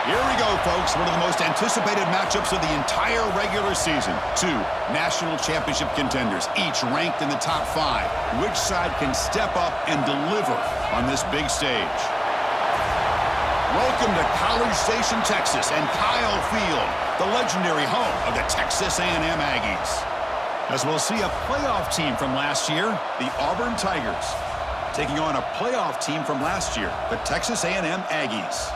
Here we go, folks. One of the most anticipated matchups of the entire regular season. Two national championship contenders, each ranked in the top 5. Which side can step up and deliver on this big stage? Welcome to College Station, Texas, and Kyle Field, the legendary home of the Texas A&M Aggies. As we'll see a playoff team from last year, the Auburn Tigers, taking on a playoff team from last year, the Texas A&M Aggies.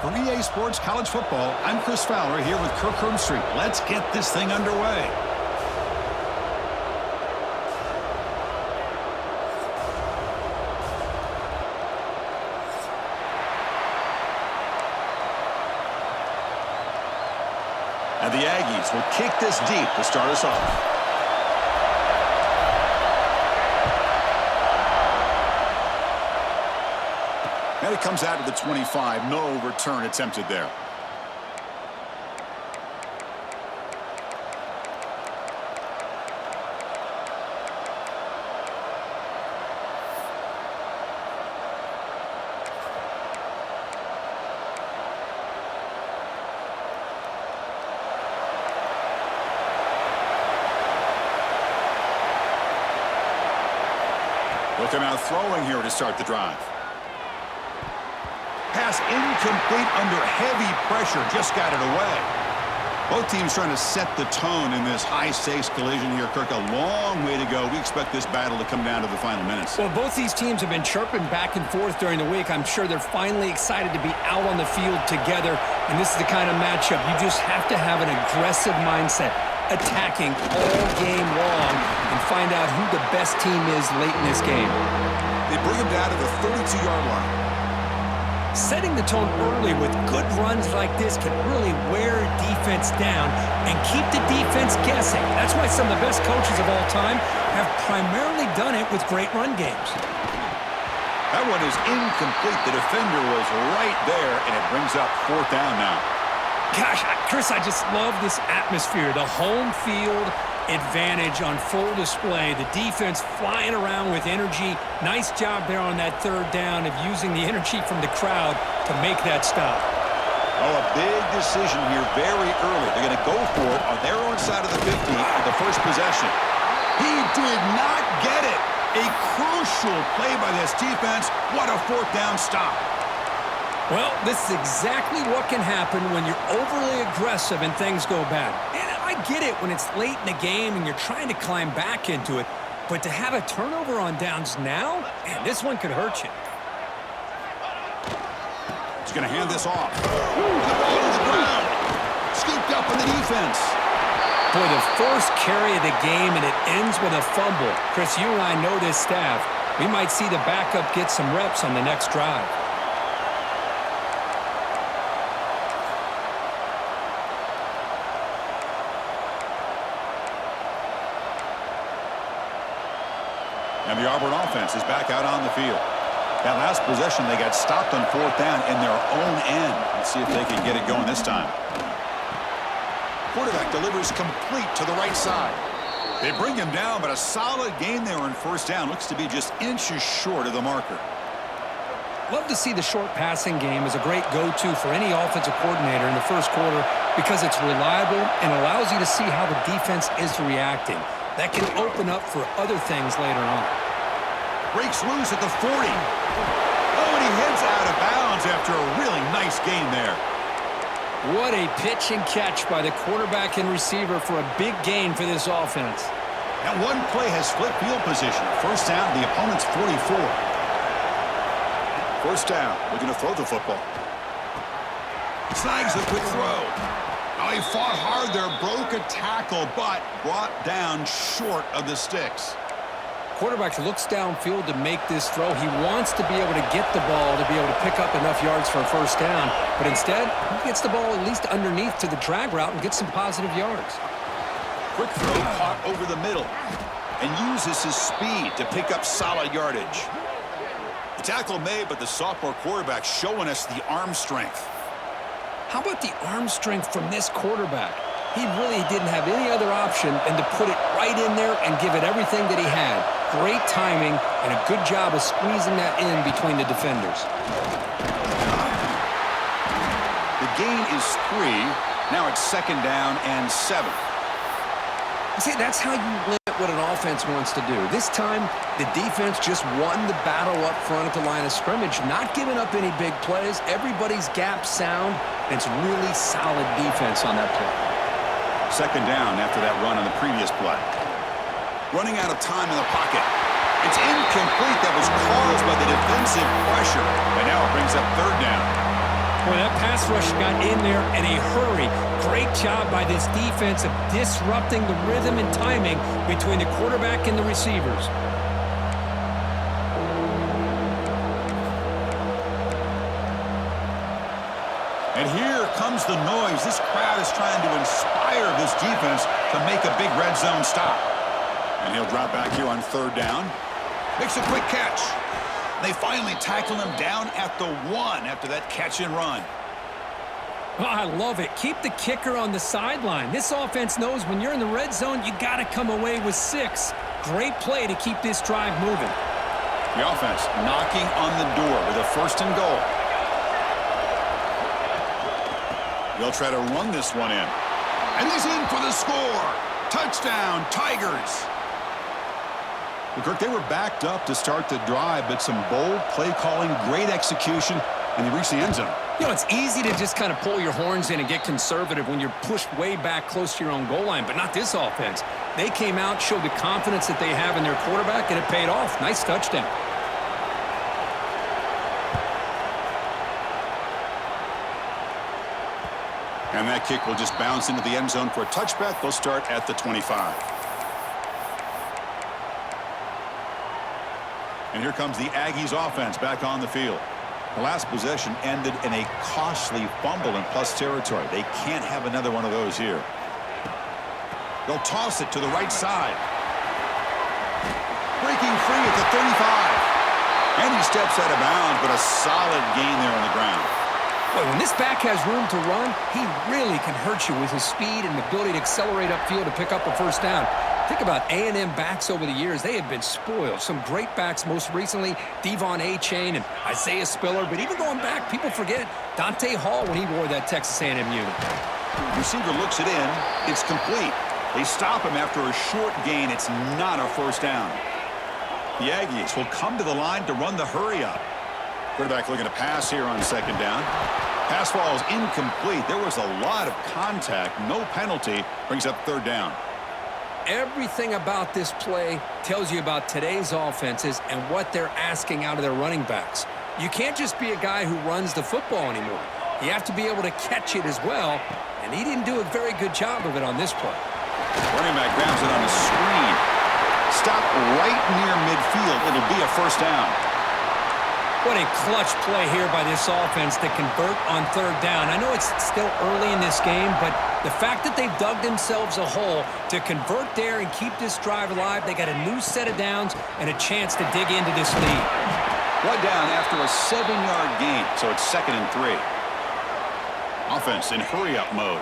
For EA Sports College Football, I'm Chris Fowler here with Kirk Street. Let's get this thing underway. And the Aggies will kick this deep to start us off. And it comes out to the 25. No return attempted there. Looking out throwing here to start the drive. Pass incomplete under heavy pressure. Just got it away. Both teams trying to set the tone in this high-stakes collision here. Kirk, a long way to go. We expect this battle to come down to the final minutes. Well, both these teams have been chirping back and forth during the week. I'm sure they're finally excited to be out on the field together. And this is the kind of matchup you just have to have an aggressive mindset, attacking all game long, and find out who the best team is late in this game. They bring him down to the 32-yard line. Setting the tone early with good runs like this can really wear defense down and keep the defense guessing. That's why some of the best coaches of all time have primarily done it with great run games. That one is incomplete. The defender was right there, and it brings up 4th down now. Gosh, Chris, I just love this atmosphere. The home field advantage on full display. The defense flying around with energy. Nice job there on that 3rd down of using the energy from the crowd to make that stop. Oh, a big decision here very early. They're going to go for it on their own side of the 50 for the first possession. He did not get it. A crucial play by this defense. What a 4th down stop. Well, this is exactly what can happen when you're overly aggressive and things go bad. And I get it when it's late in the game and you're trying to climb back into it, but to have a turnover on downs now, man, this one could hurt you. He's going to hand this off. The ball to the ground. Scooped up on the defense. Boy, the first carry of the game, and it ends with a fumble. Chris, you and I know this staff. We might see the backup get some reps on the next drive. And the Auburn offense is back out on the field. That last possession, they got stopped on 4th down in their own end. Let's see if they can get it going this time. Quarterback delivers complete to the right side. They bring him down, but a solid gain there on 1st down. Looks to be just inches short of the marker. Love to see the short passing game as a great go-to for any offensive coordinator in the first quarter because it's reliable and allows you to see how the defense is reacting. That can open up for other things later on. Breaks loose at the 40. Oh, and he heads out of bounds after a really nice gain there. What a pitch and catch by the quarterback and receiver for a big gain for this offense. That one play has flipped field position. 1st down, the opponent's 44. 1st down, looking to throw the football. Snags a quick throw. Oh, he fought hard there, broke a tackle, but brought down short of the sticks. Quarterback looks downfield to make this throw. He wants to be able to get the ball to be able to pick up enough yards for a 1st down, but instead, he gets the ball at least underneath to the drag route and gets some positive yards. Quick throw caught over the middle and uses his speed to pick up solid yardage. The tackle made, but the sophomore quarterback showing us the arm strength. How about the arm strength from this quarterback? He really didn't have any other option than to put it right in there and give it everything that he had. Great timing and a good job of squeezing that in between the defenders. The gain Now it's 2nd down and 7. See, that's how you limit what an offense wants to do. This time, the defense just won the battle up front at the line of scrimmage, not giving up any big plays. Everybody's gap sound, and it's really solid defense on that play. 2nd down after that run on the previous play. Running out of time in the pocket. It's incomplete. That was caused by the defensive pressure. And now it brings up 3rd down. Boy, that pass rush got in there in a hurry. Great job by this defense of disrupting the rhythm and timing between the quarterback and the receivers. And here comes the noise. This crowd is trying to inspire this defense to make a big red zone stop. And he'll drop back here on 3rd down. Makes a quick catch. They finally tackle him down at the 1 after that catch and run. Oh, I love it. Keep the kicker on the sideline. This offense knows when you're in the red zone, you got to come away with 6. Great play to keep this drive moving. The offense knocking on the door with a 1st and goal. They'll try to run this one in. And he's in for the score. Touchdown, Tigers. Well, Kirk, they were backed up to start the drive, but some bold play calling, great execution, and they reached the end zone. You know, it's easy to just kind of pull your horns in and get conservative when you're pushed way back close to your own goal line, but not this offense. They came out, showed the confidence that they have in their quarterback, and it paid off. Nice touchdown. And that kick will just bounce into the end zone for a touchback. They'll start at the 25. And here comes the Aggies offense back on the field. The last possession ended in a costly fumble in plus territory. They can't have another one of those here. They'll toss it to the right side. Breaking free at the 35. And he steps out of bounds, but a solid gain there on the ground. Boy, when this back has room to run, he really can hurt you with his speed and the ability to accelerate upfield to pick up a 1st down. Think about A&M backs over the years. They have been spoiled. Some great backs, most recently, Devon A-Chain and Isaiah Spiller. But even going back, people forget Dante Hall when he wore that Texas A&M unit. Receiver looks it in. It's complete. They stop him after a short gain. It's not a 1st down. The Aggies will come to the line to run the hurry up. Quarterback looking to pass here on 2nd down. Pass falls incomplete. There was a lot of contact. No penalty. Brings up 3rd down. Everything about this play tells you about today's offenses and what they're asking out of their running backs. You can't just be a guy who runs the football anymore. You have to be able to catch it as well, and he didn't do a very good job of it on this play. Running back grabs it on the screen. Stop right near midfield. It'll be a 1st down. What a clutch play here by this offense to convert on 3rd down. I know it's still early in this game, but the fact that they've dug themselves a hole to convert there and keep this drive alive, they got a new set of downs and a chance to dig into this lead. 1 down after a 7-yard gain, so it's 2nd and 3. Offense in hurry-up mode.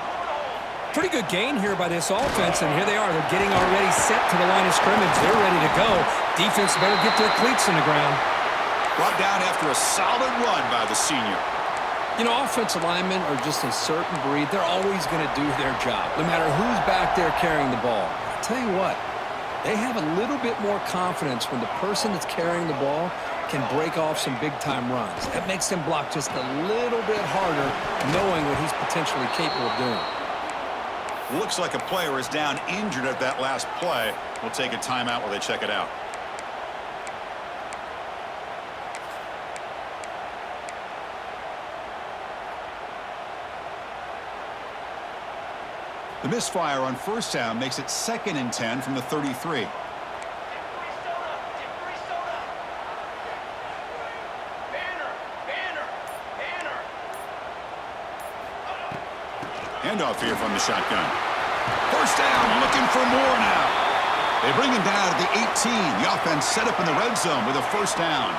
Pretty good gain here by this offense, and here they are. They're getting already set to the line of scrimmage. They're ready to go. Defense better get their cleats in the ground. Brought down after a solid run by the senior. You know, offensive linemen are just a certain breed. They're always going to do their job, no matter who's back there carrying the ball. I'll tell you what, they have a little bit more confidence when the person that's carrying the ball can break off some big-time runs. That makes them block just a little bit harder, knowing what he's potentially capable of doing. Looks like a player is down injured at that last play. We'll take a timeout while they check it out. The misfire on 1st down makes it 2nd and 10 from the 33. Handoff here from the shotgun. 1st down, looking for more now. They bring him down at the 18. The offense set up in the red zone with a 1st down.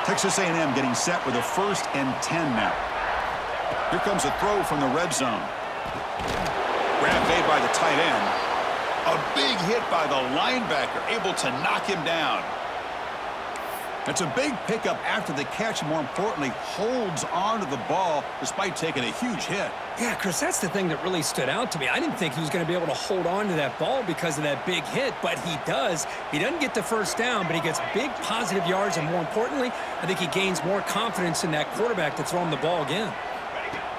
Texas A&M getting set with a 1st and 10 now. Here comes a throw from the red zone. Grab made by the tight end. A big hit by the linebacker, able to knock him down. That's a big pickup after the catch, more importantly, holds on to the ball despite taking a huge hit. Yeah, Chris, that's the thing that really stood out to me. I didn't think he was going to be able to hold on to that ball because of that big hit, but he does. He doesn't get the first down, but he gets big positive yards, and more importantly, I think he gains more confidence in that quarterback to throw him the ball again.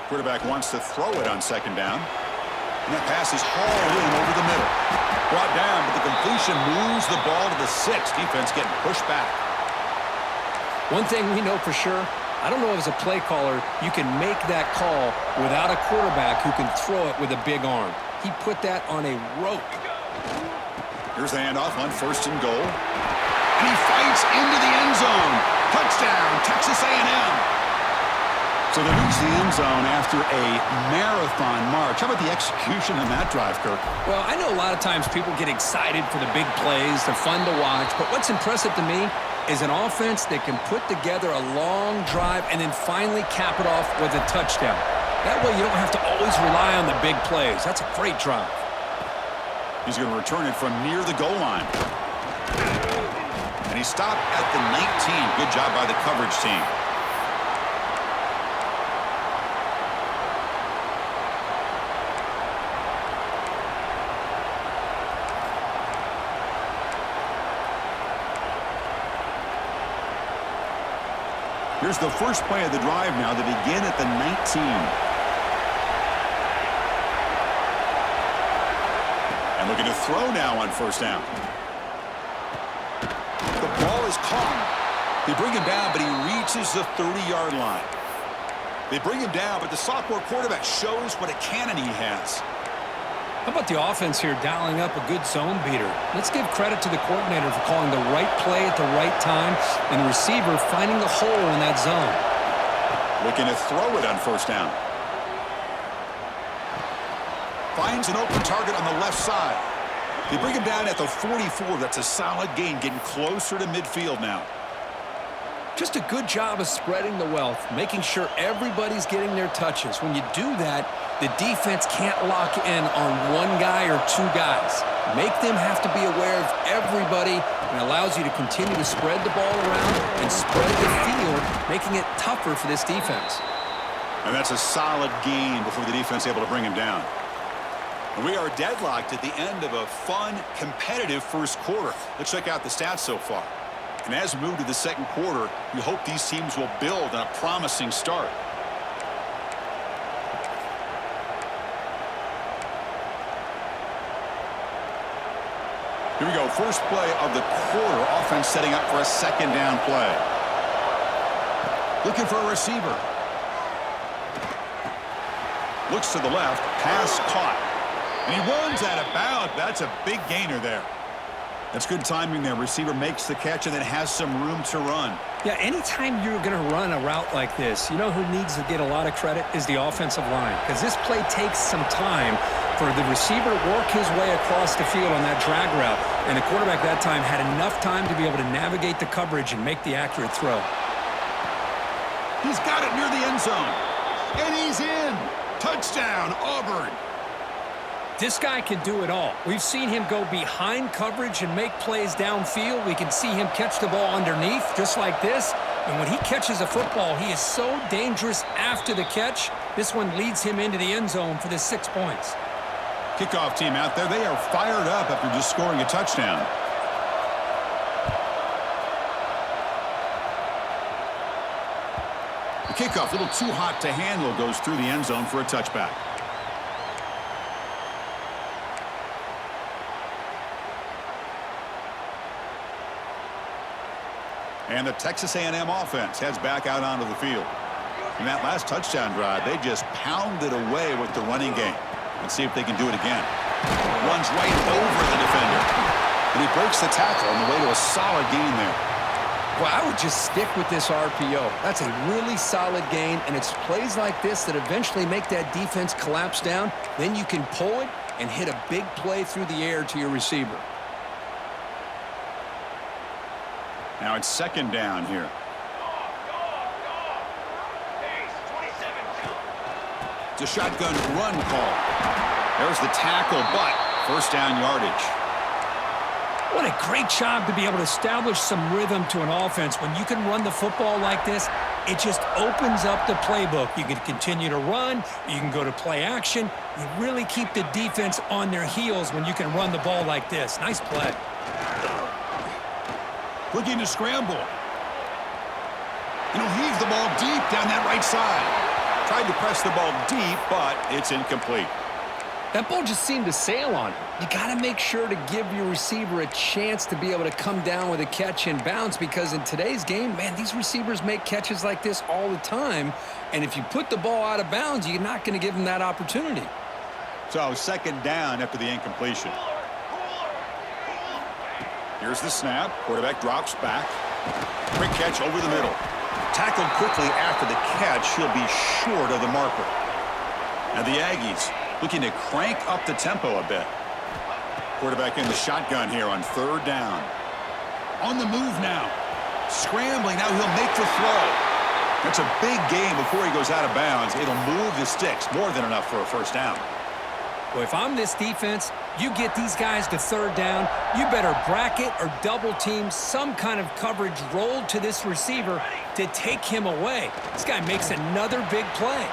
Quarterback wants to throw it on second down. And that pass is hauled in over the middle. Brought down, but the completion moves the ball to the 6. Defense getting pushed back. One thing we know for sure, I don't know if as a play caller, you can make that call without a quarterback who can throw it with a big arm. He put that on a rope. Here's the handoff on 1st and goal. And he fights into the end zone. Touchdown, Texas A&M. So they reach the end zone after a marathon march. How about the execution on that drive, Kirk? Well, I know a lot of times people get excited for the big plays. They're fun to watch. But what's impressive to me is an offense that can put together a long drive and then finally cap it off with a touchdown. That way you don't have to always rely on the big plays. That's a great drive. He's going to return it from near the goal line. And he stopped at the 19. Good job by the coverage team. Here's the first play of the drive now. They begin at the 19. And looking to throw now on 1st down. The ball is caught. They bring him down, but he reaches the 30-yard line. They bring him down, but the sophomore quarterback shows what a cannon he has. How about the offense here dialing up a good zone beater? Let's give credit to the coordinator for calling the right play at the right time and the receiver finding the hole in that zone. Looking to throw it on 1st down. Finds an open target on the left side. They bring him down at the 44. That's a solid gain, getting closer to midfield now. Just a good job of spreading the wealth, making sure everybody's getting their touches. When you do that, the defense can't lock in on one guy or two guys. Make them have to be aware of everybody, and allows you to continue to spread the ball around and spread the field, making it tougher for this defense. And that's a solid gain before the defense able to bring him down. And we are deadlocked at the end of a fun, competitive first quarter. Let's check out the stats so far. And as we move to the second quarter, we hope these teams will build on a promising start. Here we go. First play of the quarter. Offense setting up for a 2nd down play. Looking for a receiver. Looks to the left. Pass caught. And he runs out of bounds. That's a big gainer there. That's good timing there. Receiver makes the catch and then has some room to run. Yeah, anytime you're going to run a route like this, you know who needs to get a lot of credit is the offensive line. Because this play takes some time for the receiver to work his way across the field on that drag route. And the quarterback that time had enough time to be able to navigate the coverage and make the accurate throw. He's got it near the end zone. And he's in. Touchdown, Auburn. This guy can do it all. We've seen him go behind coverage and make plays downfield. We can see him catch the ball underneath just like this. And when he catches a football, he is so dangerous after the catch. This one leads him into the end zone for the 6 points. Kickoff team out there. They are fired up after just scoring a touchdown. The kickoff, a little too hot to handle, goes through the end zone for a touchback. And the Texas A&M offense heads back out onto the field. In that last touchdown drive, they just pounded away with the running game. Let's see if they can do it again. Runs right over the defender. And he breaks the tackle on the way to a solid gain there. Well, I would just stick with this RPO. That's a really solid gain, and it's plays like this that eventually make that defense collapse down. Then you can pull it and hit a big play through the air to your receiver. Now it's 2nd down here. It's a shotgun run call. There's the tackle, but 1st down yardage. What a great job to be able to establish some rhythm to an offense. When you can run the football like this, it just opens up the playbook. You can continue to run. You can go to play action. You really keep the defense on their heels when you can run the ball like this. Nice play. Looking to scramble. He'll heave the ball deep down that right side. Tried to press the ball deep, but it's incomplete. That ball just seemed to sail on it. You got to make sure to give your receiver a chance to be able to come down with a catch and bounce, because in today's game, man, these receivers make catches like this all the time. And if you put the ball out of bounds, you're not going to give them that opportunity. So second down after the incompletion. Here's the snap. Quarterback drops back. Quick catch over the middle. Tackled quickly after the catch. He'll be short of the marker. Now the Aggies looking to crank up the tempo a bit. Quarterback in the shotgun here on third down. On the move now. Scrambling. Now he'll make the throw. That's a big gain before he goes out of bounds. It'll move the sticks. More than enough for a first down. Well, if I'm this defense, you get these guys to third down, you better bracket or double team some kind of coverage rolled to this receiver to take him away. This guy makes another big play.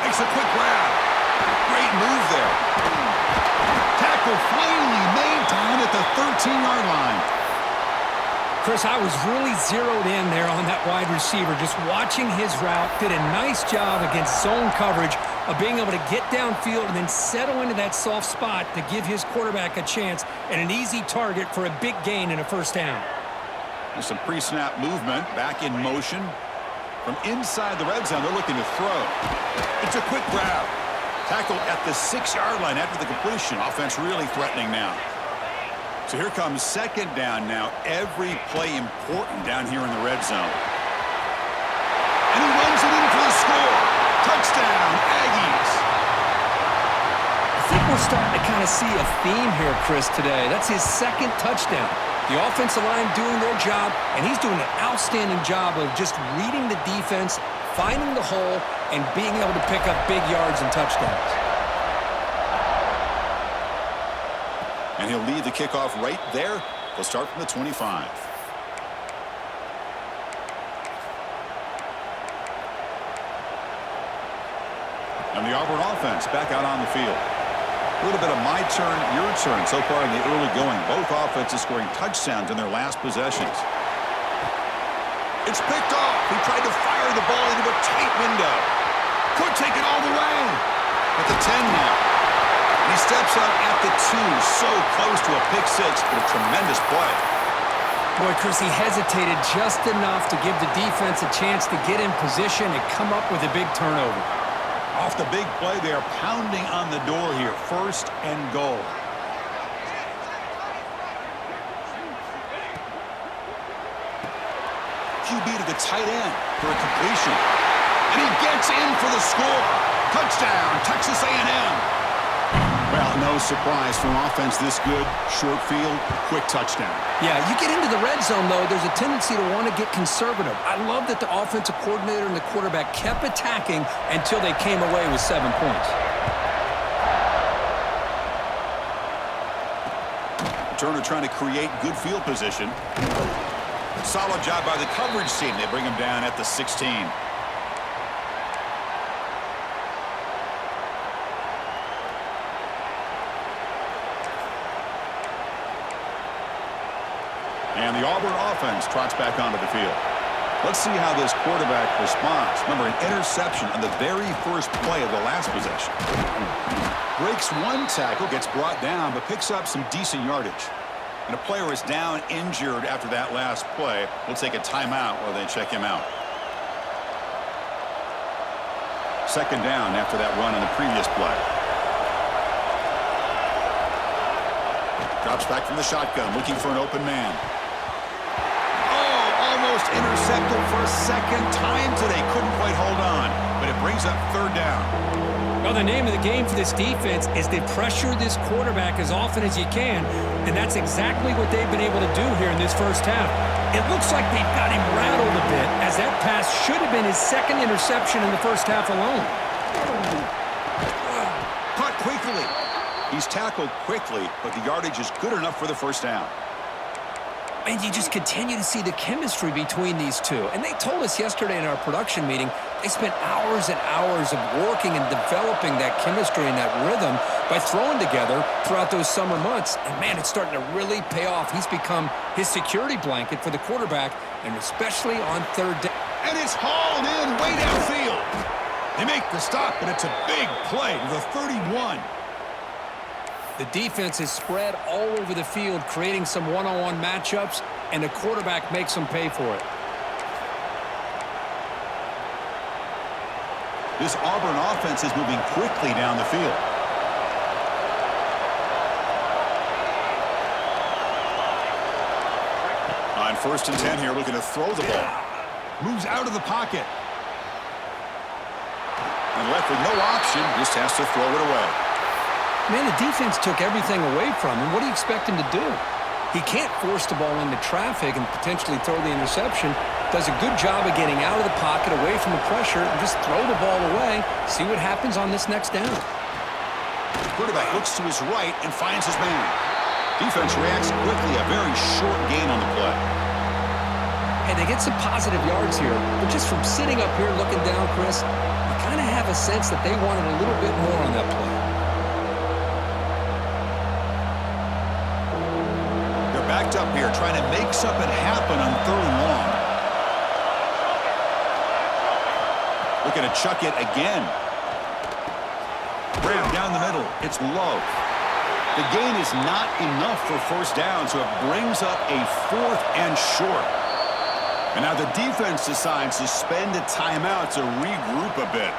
Makes a quick grab. Great move there. Tackle finally made down at the 13-yard line. Chris, I was really zeroed in there on that wide receiver, just watching his route. Did a nice job against zone coverage of being able to get downfield and then settle into that soft spot to give his quarterback a chance and an easy target for a big gain and a first down. There's some pre-snap movement, back in motion. From inside the red zone, they're looking to throw. It's a quick grab. Tackled at the 6-yard line after the completion. Offense really threatening now. So here comes second down now. Every play important down here in the red zone. And he runs it in for the score. Touchdown, Aggies. I think we're starting to kind of see a theme here, Chris, today. That's his second touchdown. The offensive line doing their job, and he's doing an outstanding job of just reading the defense, finding the hole, and being able to pick up big yards and touchdowns. And he'll lead the kickoff right there. They'll start from the 25. And the Auburn offense back out on the field. A little bit of my turn, your turn so far in the early going. Both offenses scoring touchdowns in their last possessions. It's picked off. He tried to fire the ball into a tight window. Could take it all the way. At the 10 now. He steps up at the 2, so close to a pick six, but a tremendous play. Boy, Chris, he hesitated just enough to give the defense a chance to get in position and come up with a big turnover. Off the big play, they are pounding on the door here. First and goal. QB to the tight end for a completion. And he gets in for the score. Touchdown, Texas A&M. Well, no surprise from offense this good. Short field, quick touchdown. Yeah, you get into the red zone, though, there's a tendency to want to get conservative. I love that the offensive coordinator and the quarterback kept attacking until they came away with 7 points. Turner trying to create good field position. Solid job by the coverage team. They bring him down at the 16. And the Auburn offense trots back onto the field. Let's see how this quarterback responds. Remember, an interception on the very first play of the last possession. Breaks one tackle, gets brought down, but picks up some decent yardage. And a player is down injured after that last play. We'll take a timeout while they check him out. Second down after that run on the previous play. Drops back from the shotgun, looking for an open man. Almost intercepted for a second time today. Couldn't quite hold on, but it brings up third down. Well, the name of the game for this defense is to pressure this quarterback as often as you can, and that's exactly what they've been able to do here in this first half. It looks like they've got him rattled a bit, as that pass should have been his second interception in the first half alone. Caught quickly. He He's tackled quickly, but the yardage is good enough for the first down. And you just continue to see the chemistry between these two. And they told us yesterday in our production meeting, they spent hours and hours of working and developing that chemistry and that rhythm by throwing together throughout those summer months. And, man, it's starting to really pay off. He's become his security blanket for the quarterback, and especially on third down. And it's hauled in way downfield. They make the stop, but it's a big play to the 31. The defense is spread all over the field, creating some one-on-one matchups, and the quarterback makes them pay for it. This Auburn offense is moving quickly down the field. On 1st and 10 here, looking to throw the ball. Moves out of the pocket. And left with no option, just has to throw it away. Man, the defense took everything away from him. What do you expect him to do? He can't force the ball into traffic and potentially throw the interception. Does a good job of getting out of the pocket, away from the pressure, and just throw the ball away. See what happens on this next down. The quarterback looks to his right and finds his man. Defense reacts quickly, a very short gain on the play. And they get some positive yards here, but just from sitting up here looking down, Chris, you kind of have a sense that they wanted a little bit more on that play. Backed up here, trying to make something happen on 3rd and long. Looking to chuck it again. Brown down the middle. It's low. The gain is not enough for first down, so it brings up a 4th and short. And now the defense decides to spend a timeout to regroup a bit.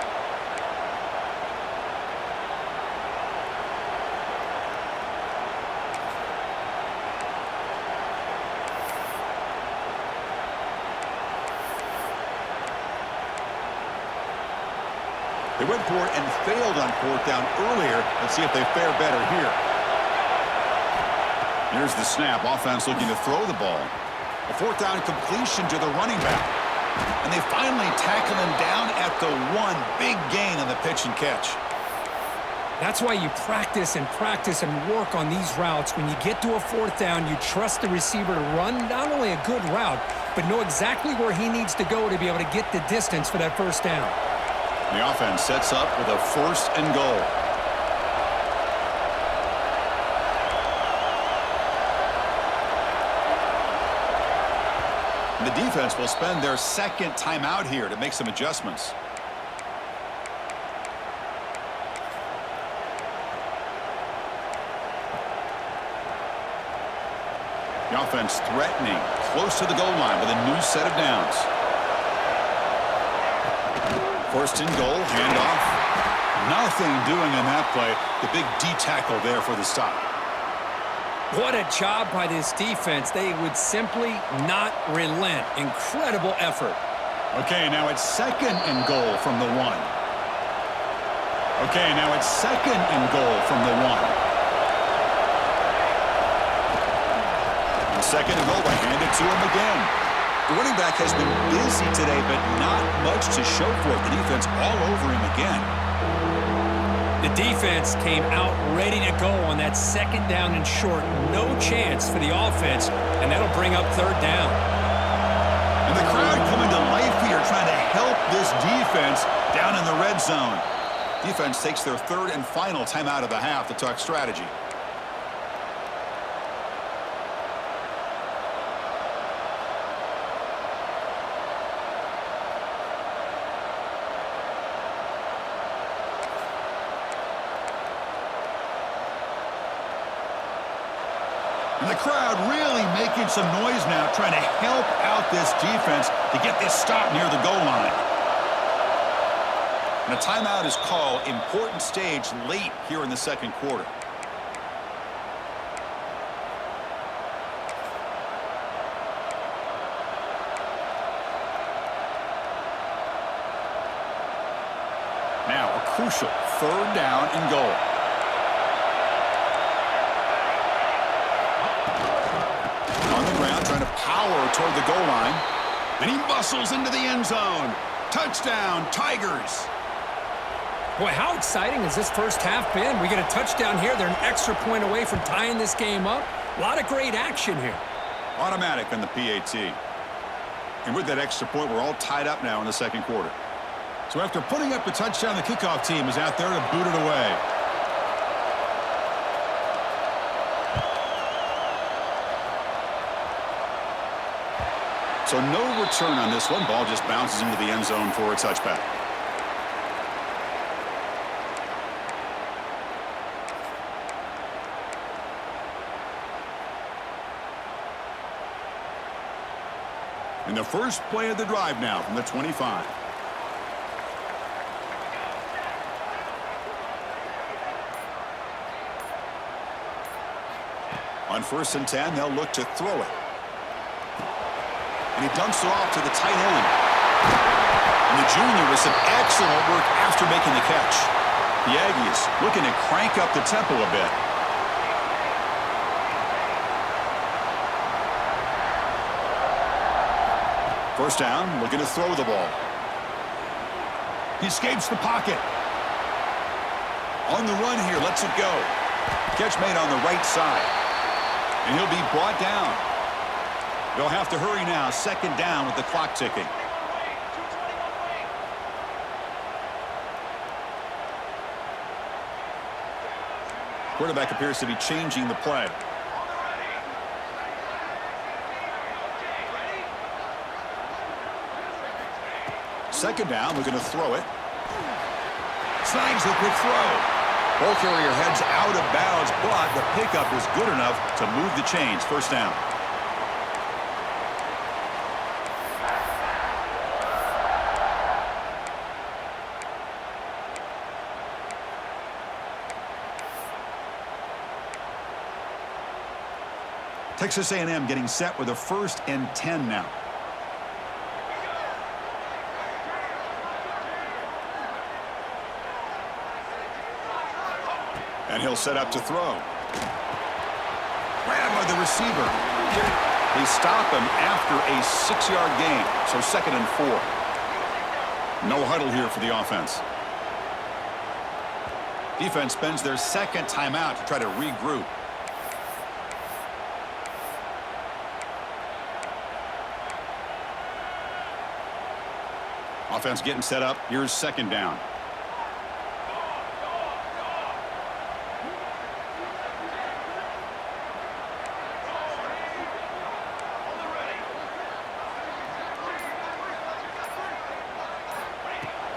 They went for it and failed on 4th down earlier. Let's see if they fare better here. Here's the snap. Offense looking to throw the ball. A 4th down completion to the running back. And they finally tackle him down at the 1. Big gain on the pitch and catch. That's why you practice and work on these routes. When you get to a 4th down, you trust the receiver to run not only a good route, but know exactly where he needs to go to be able to get the distance for that first down. The offense sets up with a 1st and goal. And the defense will spend their 2nd timeout here to make some adjustments. The offense threatening, close to the goal line with a new set of downs. 1st and goal, handoff. Nothing doing on that play. The big D tackle there for the stop. What a job by this defense. They would simply not relent. Incredible effort. Okay, now it's 2nd and goal from the 1. Okay, now it's 2nd and goal from the 1. And 2nd and goal, they hand it to him again. The running back has been busy today, but not much to show for it. The defense all over him again. The defense came out ready to go on that 2nd down and short. No chance for the offense, and that'll bring up 3rd down. And the crowd coming to life here, trying to help this defense down in the red zone. Defense takes their 3rd and final timeout of the half to talk strategy. And the crowd really making some noise now, trying to help out this defense to get this stop near the goal line. And a timeout is called. Important stage late here in the 2nd quarter. Now a crucial 3rd down and goal. Trying to power toward the goal line. And he muscles into the end zone. Touchdown, Tigers. Boy, how exciting has this first half been? We get a touchdown here. They're an extra point away from tying this game up. A lot of great action here. Automatic on the PAT. And with that extra point, we're all tied up now in the second quarter. So after putting up the touchdown, the kickoff team is out there to boot it away. So no return on this one. Ball just bounces into the end zone for a touchback. And the first play of the drive now from the 25. On 1st and 10, they'll look to throw it. And he dumps it off to the tight end. And the junior with some excellent work after making the catch. The Aggies looking to crank up the tempo a bit. First down, looking to throw the ball. He escapes the pocket. On the run here, lets it go. Catch made on the right side. And he'll be brought down. They'll have to hurry now. 2nd down with the clock ticking. Quarterback appears to be changing the play. Second down, looking to throw it. Snags the quick throw. Ball carrier heads out of bounds, but the pickup is good enough to move the chains. First down. Texas A&M getting set with a 1st and 10 now. And he'll set up to throw. Grabbed by the receiver. They stop him after a 6-yard gain. So 2nd and 4. No huddle here for the offense. Defense spends their 2nd timeout to try to regroup. Offense getting set up. Here's 2nd down.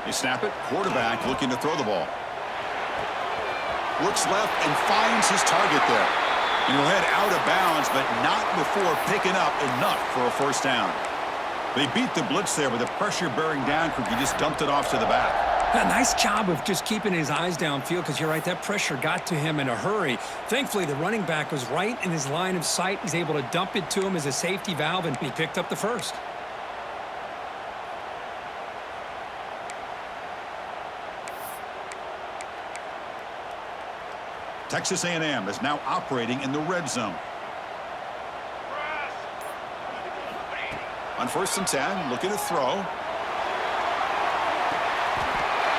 They snap it. Quarterback looking to throw the ball. Looks left and finds his target there. And he'll head out of bounds, but not before picking up enough for a 1st down. They beat the blitz there with the pressure bearing down. He just dumped it off to the back. A nice job of just keeping his eyes downfield because you're right, that pressure got to him in a hurry. Thankfully, the running back was right in his line of sight. He's able to dump it to him as a safety valve, and he picked up the 1st. Texas A&M is now operating in the red zone. On 1st and 10, looking to throw.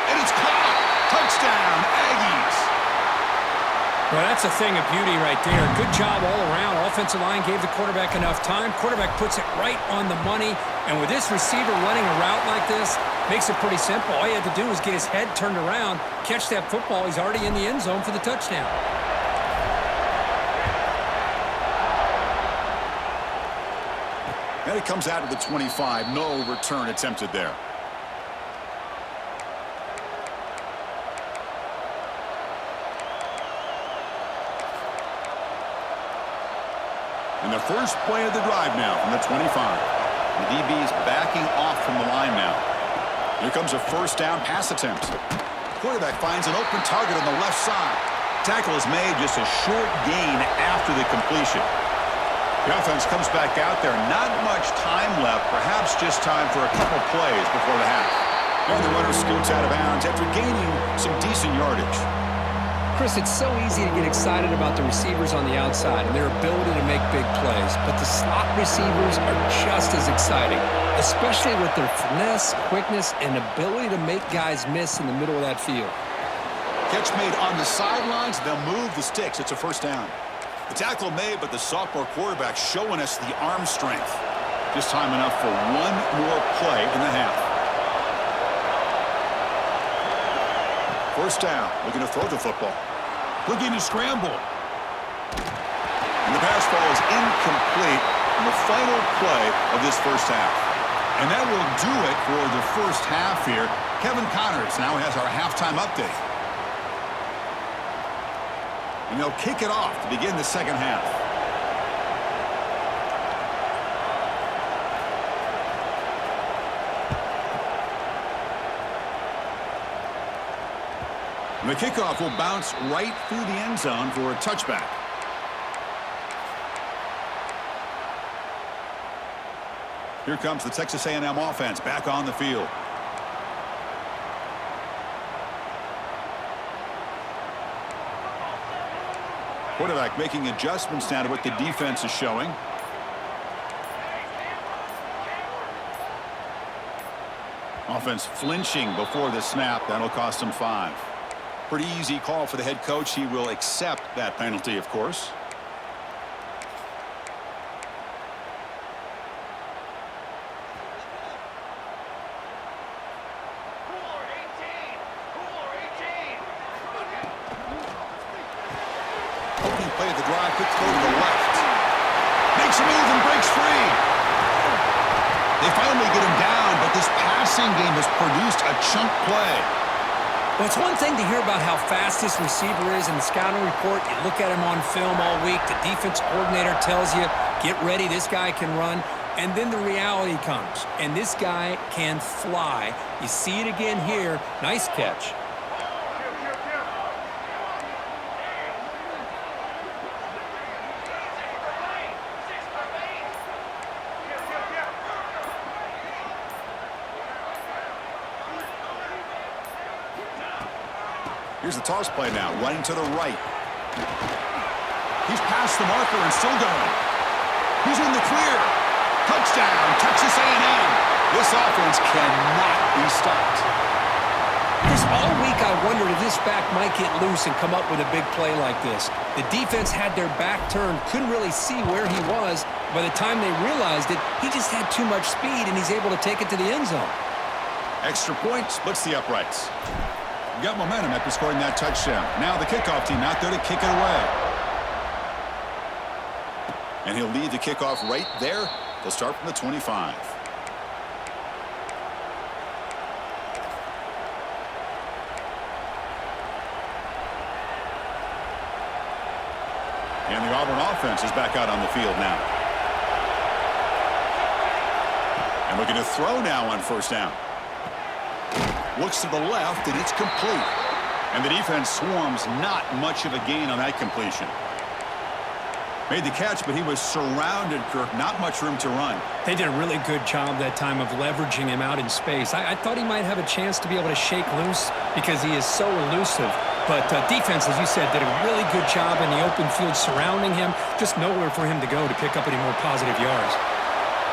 And it's caught! Touchdown, Aggies! Well, that's a thing of beauty right there. Good job all around. Offensive line gave the quarterback enough time. Quarterback puts it right on the money. And with this receiver running a route like this, makes it pretty simple. All you had to do was get his head turned around, catch that football. He's already in the end zone for the touchdown. And it comes out to the 25. No return attempted there. And the first play of the drive now from the 25. The DB's backing off from the line now. Here comes a 1st down pass attempt. Quarterback finds an open target on the left side. Tackle is made, just a short gain after the completion. The offense comes back out there. Not much time left. Perhaps just time for a couple plays before the half. And the runner scoots out of bounds after gaining some decent yardage. Chris, it's so easy to get excited about the receivers on the outside and their ability to make big plays, but the slot receivers are just as exciting, especially with their finesse, quickness, and ability to make guys miss in the middle of that field. Catch made on the sidelines. They'll move the sticks. It's a first down. The tackle made, but the sophomore quarterback showing us the arm strength. Just time enough for one more play in the half. First down. Looking to throw the football. Looking to scramble. And the pass ball is incomplete in the final play of this first half. And that will do it for the first half here. Kevin Connors now has our halftime update. And they'll kick it off to begin the second half. And the kickoff will bounce right through the end zone for a touchback. Here comes the Texas A&M offense back on the field. Quarterback making adjustments now to what the defense is showing. Offense flinching before the snap. That'll cost him 5. Pretty easy call for the head coach. He will accept that penalty, of course. Play the drive, quick throw to the left. Makes a move and breaks free. They finally get him down, but this passing game has produced a chunk play. Well, it's one thing to hear about how fast this receiver is in the scouting report. You look at him on film all week. The defense coordinator tells you, get ready, this guy can run. And then the reality comes, and this guy can fly. You see it again here. Nice catch. Here's the toss play now, running to the right. He's past the marker and still going. He's in the clear. Touchdown, Texas A&M. This offense cannot be stopped. This all week I wondered if this back might get loose and come up with a big play like this. The defense had their back turned, couldn't really see where he was. By the time they realized it, he just had too much speed, and he's able to take it to the end zone. Extra point splits the uprights. Got momentum after scoring that touchdown. Now the kickoff team out there to kick it away. And he'll lead the kickoff right there. They'll start from the 25. And the Auburn offense is back out on the field now. And looking to throw now on first down. Looks to the left, and it's complete. And the defense swarms, not much of a gain on that completion. Made the catch, but he was surrounded, Kirk. Not much room to run. They did a really good job that time of leveraging him out in space. I thought he might have a chance to be able to shake loose because he is so elusive. But defense, as you said, did a really good job in the open field surrounding him. Just nowhere for him to go to pick up any more positive yards.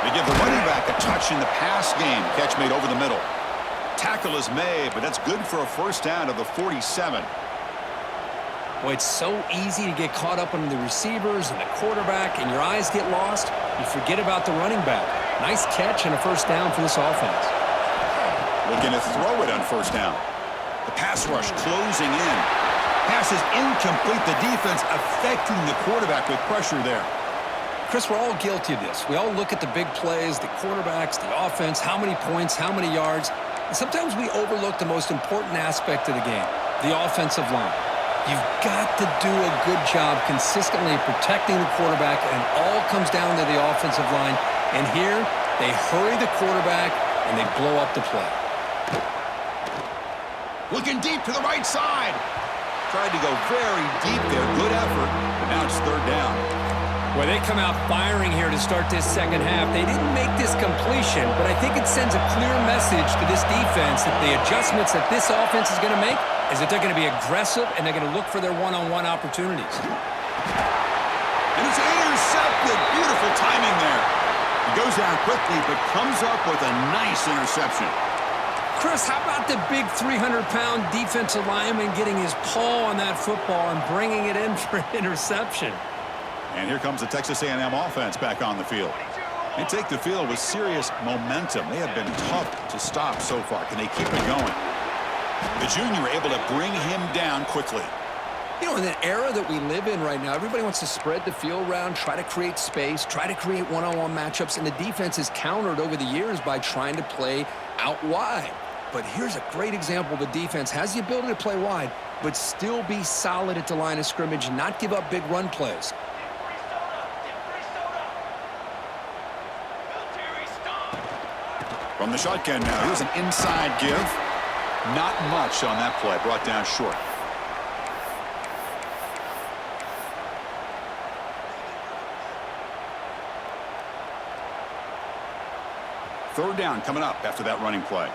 They give the running back a touch in the pass game. Catch made over the middle. Tackle is made, but that's good for a first down of the 47. Boy, it's so easy to get caught up on the receivers and the quarterback, and your eyes get lost. You forget about the running back. Nice catch and a first down for this offense. Looking to throw it on first down. The pass rush closing in. Pass is incomplete. The defense affecting the quarterback with pressure there. Chris, we're all guilty of this. We all look at the big plays, the quarterbacks, the offense, how many points, how many yards. And sometimes we overlook the most important aspect of the game, the offensive line. You've got to do a good job consistently protecting the quarterback, and it all comes down to the offensive line. And here, they hurry the quarterback, and they blow up the play. Looking deep to the right side. Tried to go very deep there. Good effort, but now it's third down. Well, they come out firing here to start this second half. They didn't make this completion, but I think it sends a clear message to this defense that the adjustments that this offense is going to make is that they're going to be aggressive and they're going to look for their one-on-one opportunities. And it's intercepted. Beautiful timing there. He goes down quickly, but comes up with a nice interception. Chris, how about the big 300-pound defensive lineman getting his paw on that football and bringing it in for an interception? And here comes the Texas A&M offense back on the field. They take the field with serious momentum. They have been tough to stop so far. Can they keep it going? The junior able to bring him down quickly. You know, in the era that we live in right now, everybody wants to spread the field around, try to create space, try to create one-on-one matchups, and the defense is countered over the years by trying to play out wide. But here's a great example. The defense has the ability to play wide, but still be solid at the line of scrimmage, not give up big run plays. From the shotgun now, here's an inside give. Not much on that play, brought down short. Third down coming up after that running play.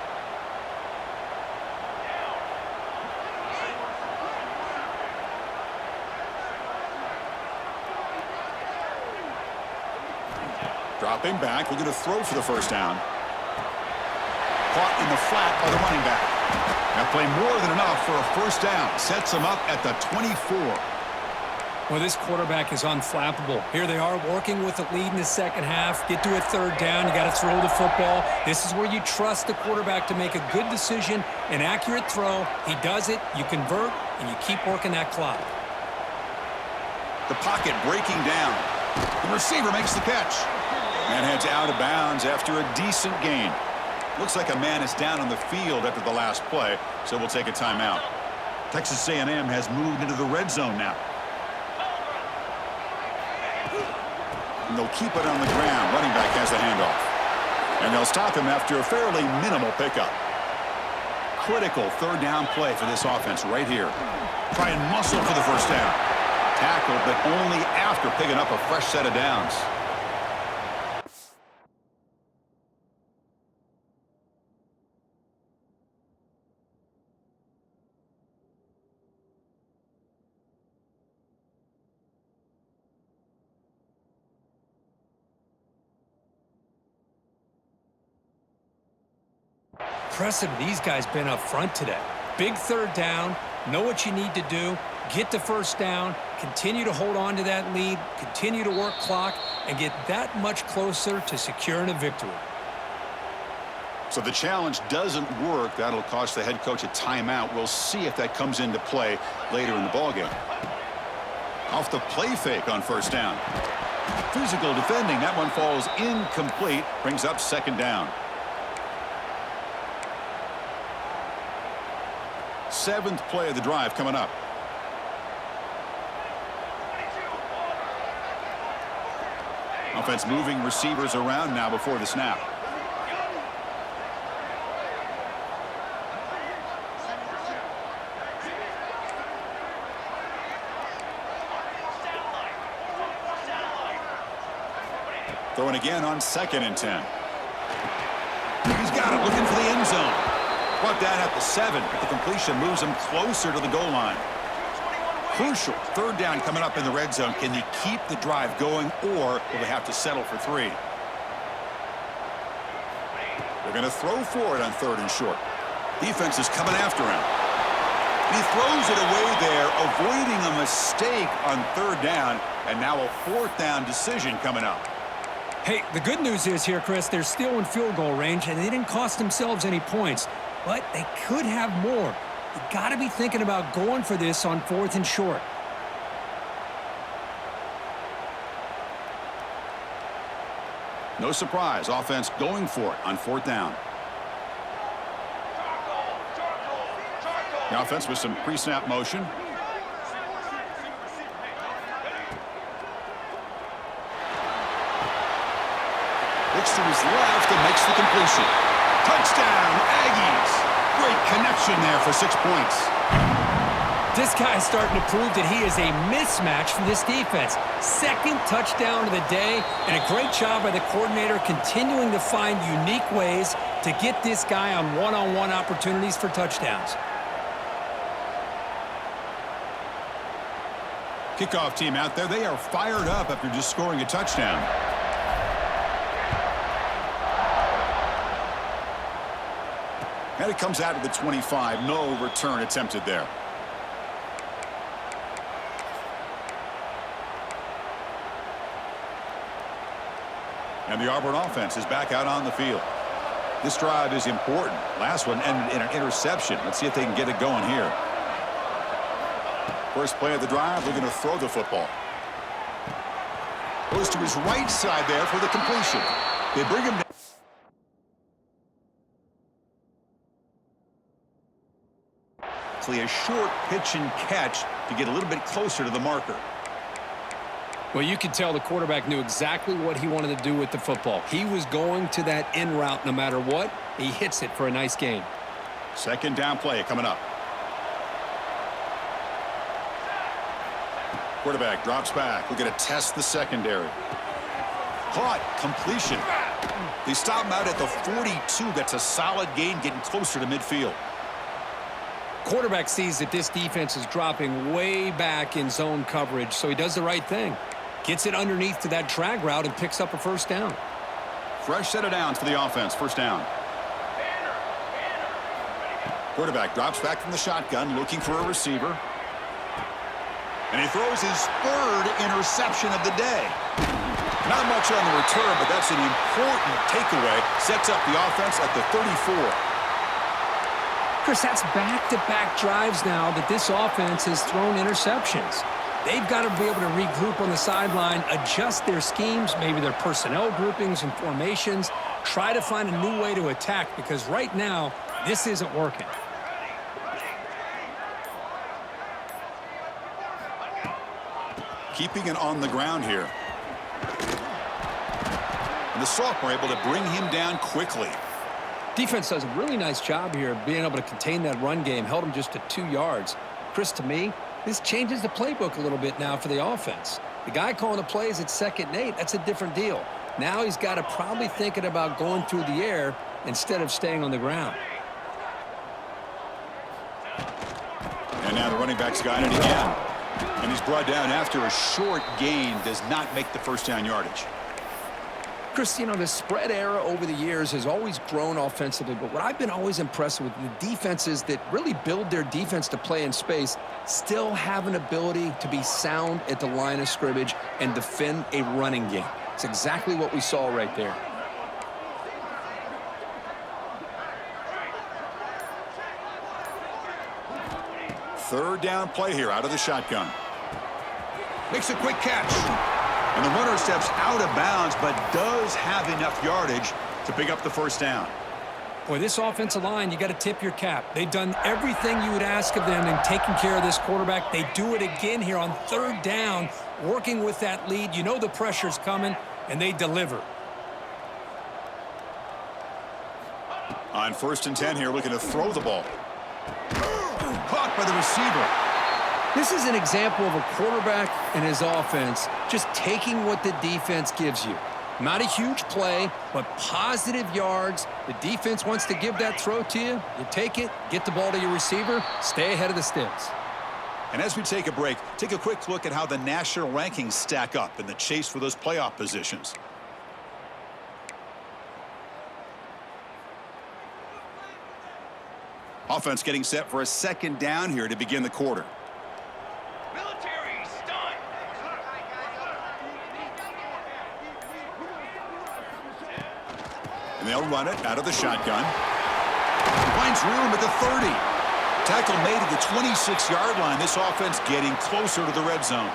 Dropping back, looking to throw for the first down. Caught in the flat by the running back. That play more than enough for a first down. Sets him up at the 24. Well, this quarterback is unflappable. Here they are working with a lead in the second half. Get to a third down. You got to throw the football. This is where you trust the quarterback to make a good decision, an accurate throw. He does it, you convert, and you keep working that clock. The pocket breaking down. The receiver makes the catch. And heads out of bounds after a decent gain. Looks like a man is down on the field after the last play, so we'll take a timeout. Texas A&M has moved into the red zone now. And they'll keep it on the ground. Running back has the handoff. And they'll stop him after a fairly minimal pickup. Critical third down play for this offense right here. Try and muscle for the first down. Tackled, but only after picking up a fresh set of downs. Impressive these guys been up front today. Big third down, know what you need to do, get the first down, continue to hold on to that lead, continue to work clock, and get that much closer to securing a victory. So the challenge doesn't work. That'll cost the head coach a timeout. We'll see if that comes into play later in the ballgame. Off the play fake on first down. Physical defending. That one falls incomplete. Brings up second down. Seventh play of the drive coming up. Offense moving receivers around now before the snap. Throwing again on 2nd and 10. He's got it, looking for the end zone. Brought down at the 7, but the completion moves him closer to the goal line. Crucial third down coming up in the red zone. Can they keep the drive going, or will they have to settle for 3? They're going to throw for it on 3rd and short. Defense is coming after him. He throws it away there, avoiding a mistake on 3rd down, and now a 4th down decision coming up. Hey, the good news is here, Chris, they're still in field goal range, and they didn't cost themselves any points. But they could have more. You got to be thinking about going for this on 4th and short. No surprise, offense going for it on 4th down. The offense with some pre-snap motion. Looks to his left and makes the completion. Touchdown, Aggies. Great connection there for 6 points. This guy's starting to prove that he is a mismatch for this defense. 2nd touchdown of the day, and a great job by the coordinator continuing to find unique ways to get this guy on one-on-one opportunities for touchdowns. Kickoff team out there, they are fired up after just scoring a touchdown. And it comes out of the 25. No return attempted there. And the Auburn offense is back out on the field. This drive is important. Last one ended in an interception. Let's see if they can get it going here. First play of the drive, looking to throw the football. Goes to his right side there for the completion. They bring him down. A short pitch and catch to get a little bit closer to the marker. Well, you could tell the quarterback knew exactly what he wanted to do with the football. He was going to that in route no matter what. He hits it for a nice gain. Second down play coming up. Quarterback drops back. We're going to test the secondary. Caught. Completion. They stop him out at the 42. That's a solid gain, getting closer to midfield. Quarterback sees that this defense is dropping way back in zone coverage, so he does the right thing. Gets it underneath to that drag route and picks up a first down. Fresh set of downs for the offense. First down. Quarterback drops back from the shotgun, looking for a receiver. And he throws his third interception of the day. Not much on the return, but that's an important takeaway. Sets up the offense at the 34. Chris, that's back-to-back drives now that this offense has thrown interceptions. They've got to be able to regroup on the sideline, adjust their schemes, maybe their personnel groupings and formations, try to find a new way to attack, because right now, this isn't working. Keeping it on the ground here. And the sophomore able to bring him down quickly. Defense does a really nice job here of being able to contain that run game, held him just to 2 yards. Chris, to me, this changes the playbook a little bit now for the offense. The guy calling the plays at 2nd and 8, that's a different deal. Now he's got to probably thinking about going through the air instead of staying on the ground. And now the running back's got it again. And he's brought down after a short gain, does not make the first down yardage. Chris, you know, the spread era over the years has always grown offensively, but what I've been always impressed with, the defenses that really build their defense to play in space still have an ability to be sound at the line of scrimmage and defend a running game. It's exactly what we saw right there. Third down play here out of the shotgun. Makes a quick catch. And the runner steps out of bounds, but does have enough yardage to pick up the first down. Boy, this offensive line, you got to tip your cap. They've done everything you would ask of them in taking care of this quarterback. They do it again here on third down, working with that lead. You know the pressure's coming, and they deliver. On 1st and 10 here, looking to throw the ball. Caught by the receiver. This is an example of a quarterback and his offense just taking what the defense gives you. Not a huge play, but positive yards. The defense wants to give that throw to you. You take it, get the ball to your receiver, stay ahead of the sticks. And as we take a break, take a quick look at how the national rankings stack up in the chase for those playoff positions. Offense getting set for a second down here to begin the quarter. And they'll run it out of the shotgun. Finds room at the 30. Tackle made at the 26-yard line. This offense getting closer to the red zone.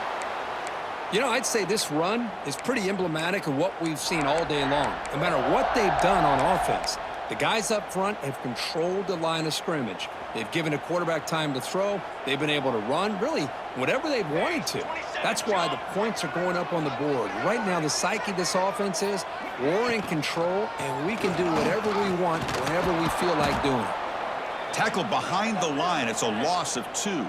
You know, I'd say this run is pretty emblematic of what we've seen all day long. No matter what they've done on offense, the guys up front have controlled the line of scrimmage. They've given a quarterback time to throw. They've been able to run, really, whatever they've wanted to. That's why the points are going up on the board. Right now, the psyche of this offense is we're in control, and we can do whatever we want whenever we feel like doing it. Tackle behind the line. It's a loss of 2.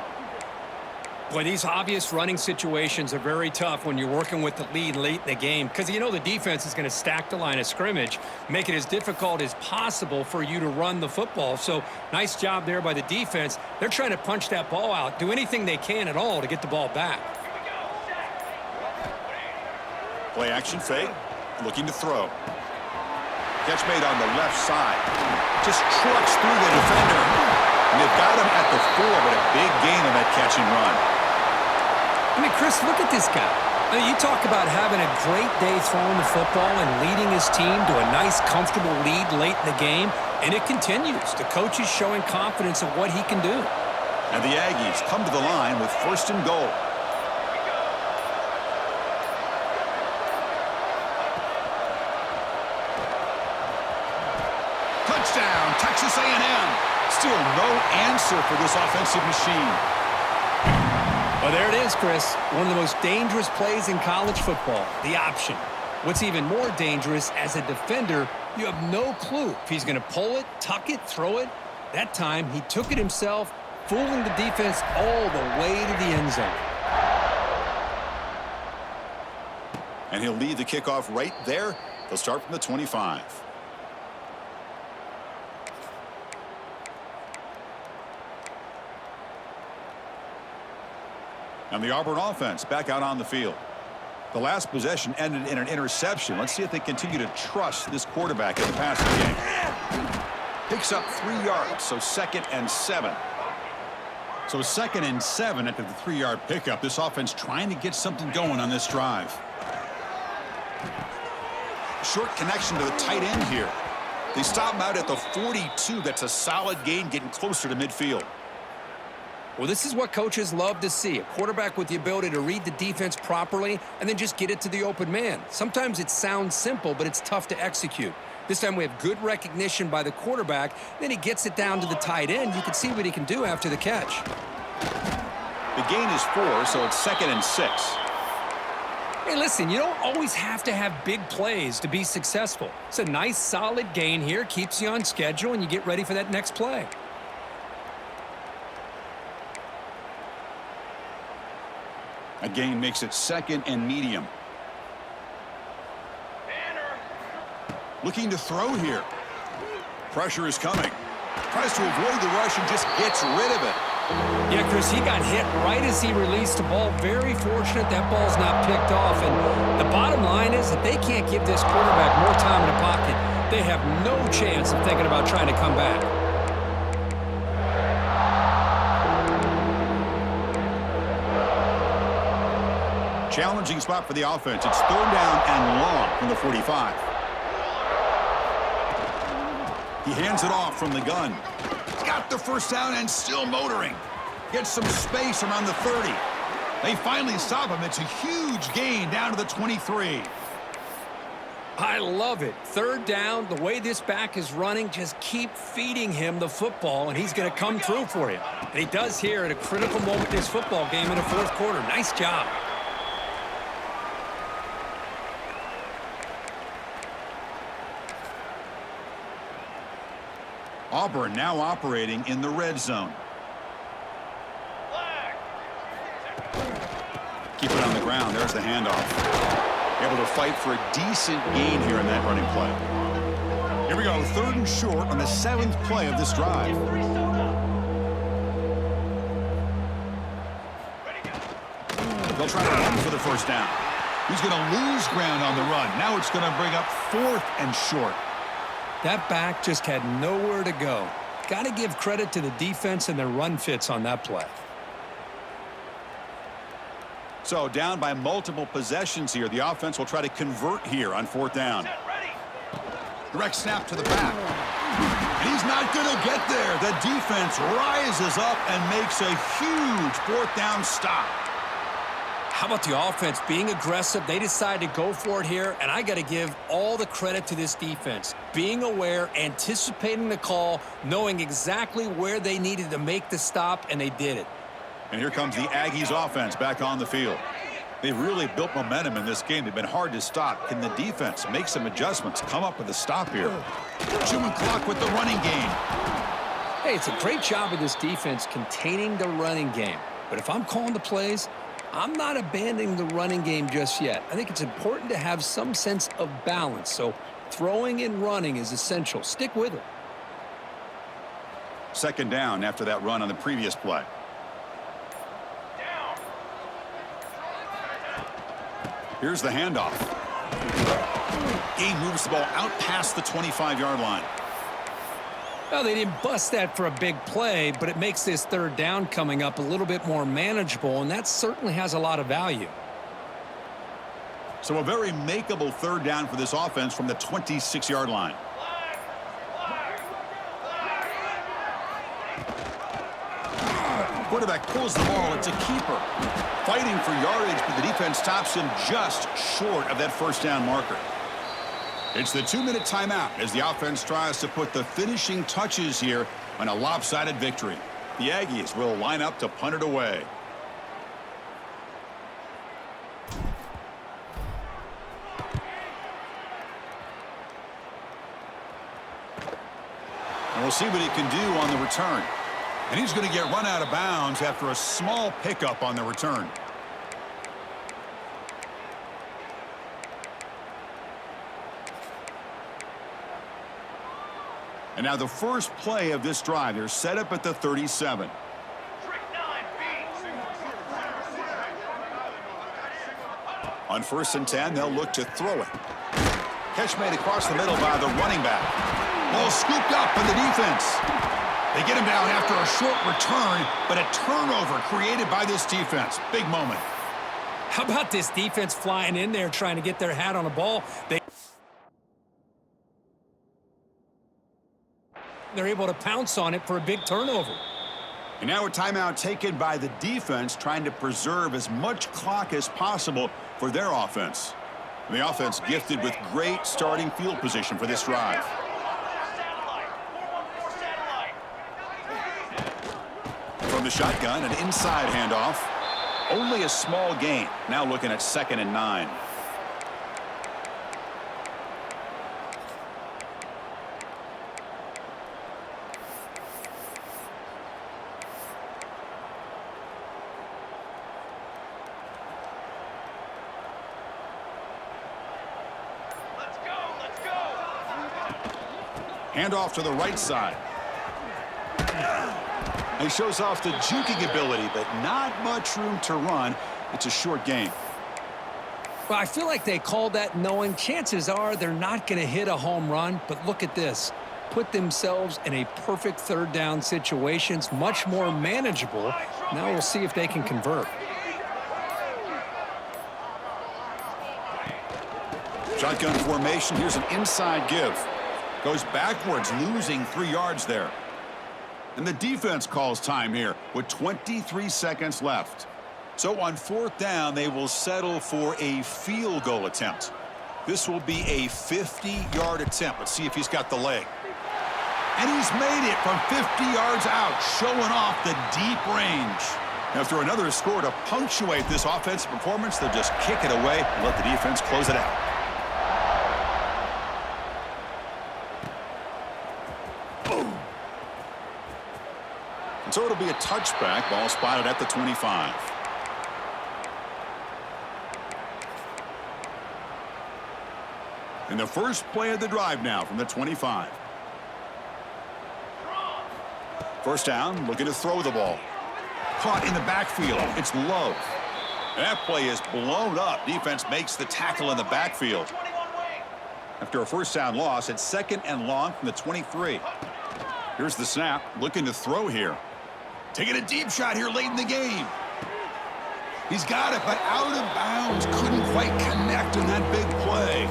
Boy, these obvious running situations are very tough when you're working with the lead late in the game because you know the defense is going to stack the line of scrimmage, make it as difficult as possible for you to run the football. So nice job there by the defense. They're trying to punch that ball out, do anything they can at all to get the ball back. Play action fake, looking to throw. Catch made on the left side. Just trucks through the defender. And they've got him at the 4, but a big gain on that catch and run. I mean, Chris, look at this guy. I mean, you talk about having a great day throwing the football and leading his team to a nice, comfortable lead late in the game, and it continues. The coach is showing confidence of what he can do. And the Aggies come to the line with 1st and goal. Touchdown, Texas A&M. Still no answer for this offensive machine. Well, there it is, Chris. One of the most dangerous plays in college football, the option. What's even more dangerous, as a defender, you have no clue if he's going to pull it, tuck it, throw it. That time, he took it himself, fooling the defense all the way to the end zone. And he'll lead the kickoff right there. They'll start from the 25. And the Auburn offense back out on the field. The last possession ended in an interception. Let's see if they continue to trust this quarterback in the passing game. Picks up 3 yards, so 2nd and 7. So 2nd and 7 after the 3-yard pickup. This offense trying to get something going on this drive. Short connection to the tight end here. They stop him out at the 42. That's a solid gain, getting closer to midfield. Well, this is what coaches love to see, a quarterback with the ability to read the defense properly and then just get it to the open man. Sometimes it sounds simple, but it's tough to execute. This time we have good recognition by the quarterback. Then he gets it down to the tight end. You can see what he can do after the catch. The gain is 4, so it's 2nd and 6. Hey, listen, you don't always have to have big plays to be successful. It's a nice, solid gain here, keeps you on schedule, and you get ready for that next play. A gain makes it 2nd and medium. Looking to throw here. Pressure is coming. Tries to avoid the rush and just gets rid of it. Yeah, Chris, he got hit right as he released the ball. Very fortunate that ball's not picked off. And the bottom line is that they can't give this quarterback more time in the pocket. They have no chance of thinking about trying to come back. Challenging spot for the offense. It's 3rd down and long from the 45. He hands it off from the gun. Got the 1st down and still motoring. Gets some space around the 30. They finally stop him. It's a huge gain down to the 23. I love it. 3rd down, the way this back is running, just keep feeding him the football, and he's going to come through for you. And he does here at a critical moment in this football game in the 4th quarter. Nice job. Auburn now operating in the red zone. Keep it on the ground. There's the handoff. Able to fight for a decent gain here in that running play. Here we go. 3rd and short on the 7th play of this drive. They'll try to run for the 1st down. He's going to lose ground on the run. Now it's going to bring up 4th and short. That back just had nowhere to go. Got to give credit to the defense and their run fits on that play. So down by multiple possessions here. The offense will try to convert here on 4th down. Direct snap to the back. And he's not going to get there. The defense rises up and makes a huge 4th down stop. How about the offense being aggressive? They decided to go for it here, and I got to give all the credit to this defense. Being aware, anticipating the call, knowing exactly where they needed to make the stop, and they did it. And here comes the Aggies offense back on the field. They've really built momentum in this game. They've been hard to stop. Can the defense make some adjustments, come up with a stop here? Chewing clock with the running game. Hey, it's a great job of this defense containing the running game. But if I'm calling the plays, I'm not abandoning the running game just yet. I think it's important to have some sense of balance. So throwing and running is essential. Stick with it. 2nd down after that run on the previous play. Here's the handoff. He moves the ball out past the 25-yard line. Well, they didn't bust that for a big play, but it makes this third down coming up a little bit more manageable, and that certainly has a lot of value. So a very makeable third down for this offense from the 26-yard line. Quarterback pulls the ball. It's a keeper. Fighting for yardage, but the defense stops him just short of that first down marker. It's the 2-minute timeout as the offense tries to put the finishing touches here on a lopsided victory. The Aggies will line up to punt it away. And we'll see what he can do on the return. And he's going to get run out of bounds after a small pickup on the return. And now the first play of this drive, they're set up at the 37. On 1st and 10, they'll look to throw it. Catch made across the middle by the running back. Ball scooped up in the defense. They get him down after a short return, but a turnover created by this defense. Big moment. How about this defense flying in there trying to get their hat on a ball? They're able to pounce on it for a big turnover. And now a timeout taken by the defense, trying to preserve as much clock as possible for their offense. And the offense gifted with great starting field position for this drive. From the shotgun, an inside handoff. Only a small gain. Now looking at 2nd and 9. Handoff to the right side. He shows off the juking ability, but not much room to run. It's a short game. Well, I feel like they called that knowing chances are they're not going to hit a home run, but look at this. Put themselves in a perfect third down situations, much more manageable. Now we'll see if they can convert. Shotgun formation. Here's an inside give. Goes backwards, losing 3 yards there. And the defense calls time here with 23 seconds left. So on 4th down, they will settle for a field goal attempt. This will be a 50-yard attempt. Let's see if he's got the leg. And he's made it from 50 yards out, showing off the deep range. After another score to punctuate this offensive performance, they'll just kick it away and let the defense close it out. So it'll be a touchback. Ball spotted at the 25. And the first play of the drive now from the 25. First down, looking to throw the ball. Caught in the backfield. It's Love. That play is blown up. Defense makes the tackle in the backfield. After a first down loss, it's 2nd and long from the 23. Here's the snap. Looking to throw here. Taking a deep shot here late in the game. He's got it, but out of bounds. Couldn't quite connect in that big play.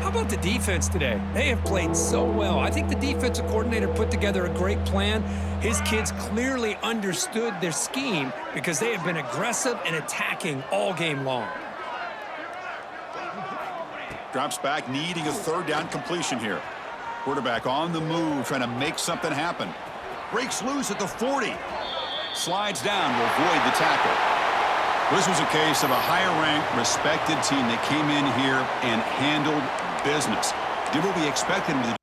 How about the defense today? They have played so well. I think the defensive coordinator put together a great plan. His kids clearly understood their scheme because they have been aggressive and attacking all game long. Drops back, needing a third down completion here. Quarterback on the move, trying to make something happen. Breaks loose at the 40. Slides down to avoid the tackle. This was a case of a higher-ranked, respected team that came in here and handled business. Did what we expected them to